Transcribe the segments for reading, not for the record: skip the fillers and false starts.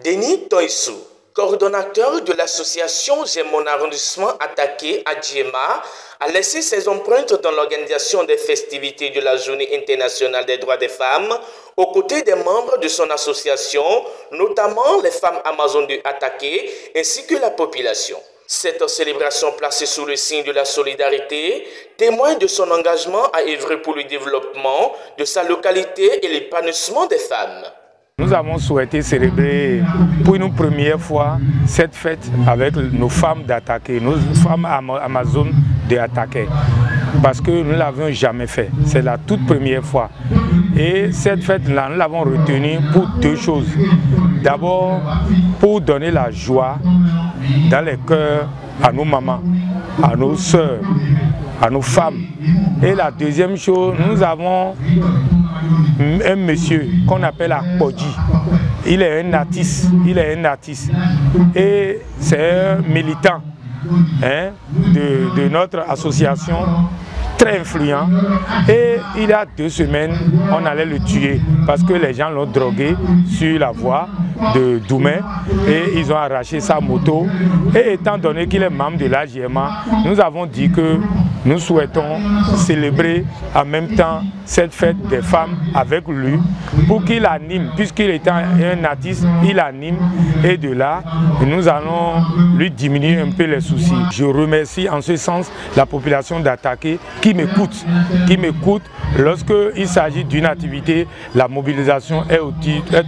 Denis Toissou, coordonnateur de l'association J'aime mon arrondissement attaqué à Djema, a laissé ses empreintes dans l'organisation des festivités de la Journée internationale des droits des femmes aux côtés des membres de son association, notamment les femmes amazones de Attaqué ainsi que la population. Cette célébration placée sous le signe de la solidarité témoigne de son engagement à œuvrer pour le développement de sa localité et l'épanouissement des femmes. Nous avons souhaité célébrer pour une première fois cette fête avec nos femmes d'Attaqué, nos femmes amazones d'Attaqué, parce que nous ne l'avions jamais fait. C'est la toute première fois. Et cette fête-là, nous l'avons retenue pour deux choses. D'abord, pour donner la joie dans les cœurs à nos mamans, à nos sœurs, à nos femmes. Et la deuxième chose, nous avons un monsieur qu'on appelle Akpodji. Il est un artiste, et c'est un militant de notre association, très influent. Et il y a 2 semaines, on allait le tuer parce que les gens l'ont drogué sur la voie de Doumé et ils ont arraché sa moto. Et étant donné qu'il est membre de l'AGMA, nous avons dit que nous souhaitons célébrer en même temps cette fête des femmes avec lui pour qu'il anime, puisqu'il est un artiste, il anime, et de là, nous allons lui diminuer un peu les soucis. Je remercie en ce sens la population d'Attaqué qui m'écoute lorsqu'il s'agit d'une activité, la mobilisation est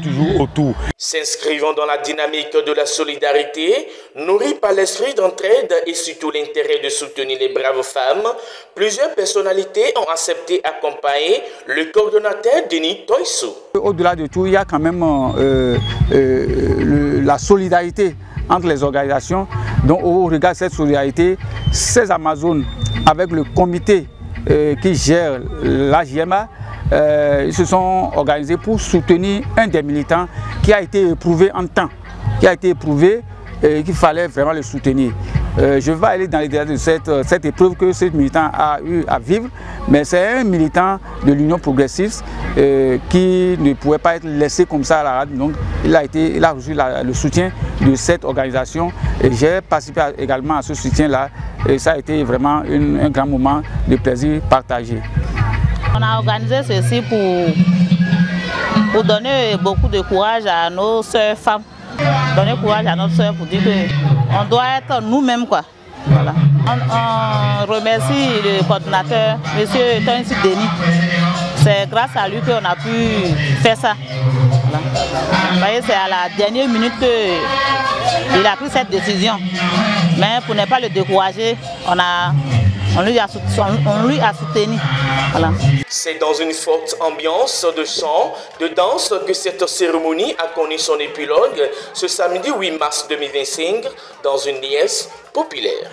toujours autour. S'inscrivant dans la dynamique de la solidarité, nourrie par l'esprit d'entraide et surtout l'intérêt de soutenir les braves femmes, plusieurs personnalités ont accepté d'accompagner le coordonnateur Denis Toissou. Au-delà de tout, il y a quand même la solidarité entre les organisations. Donc au regard de cette solidarité, ces Amazones, avec le comité qui gère l'AGMA, ils se sont organisés pour soutenir un des militants qui a été éprouvé en temps, et qu'il fallait vraiment le soutenir. Je vais aller dans les détails de cette épreuve que ce militant a eu à vivre, mais c'est un militant de l'Union progressiste qui ne pouvait pas être laissé comme ça à la radio. Donc il a reçu le soutien de cette organisation et j'ai participé également à ce soutien-là et ça a été vraiment un grand moment de plaisir partagé. On a organisé ceci pour donner beaucoup de courage à nos sœurs femmes. Donner courage à notre soeur pour dire qu'on doit être nous-mêmes, quoi. Voilà. On remercie le coordinateur, M. Denis. C'est grâce à lui qu'on a pu faire ça. Voilà. Vous voyez, c'est à la dernière minute qu'il a pris cette décision. Mais pour ne pas le décourager, on lui a soutenu. Voilà. C'est dans une forte ambiance de chant, de danse que cette cérémonie a connu son épilogue ce samedi 8 mars 2025 dans une liesse populaire.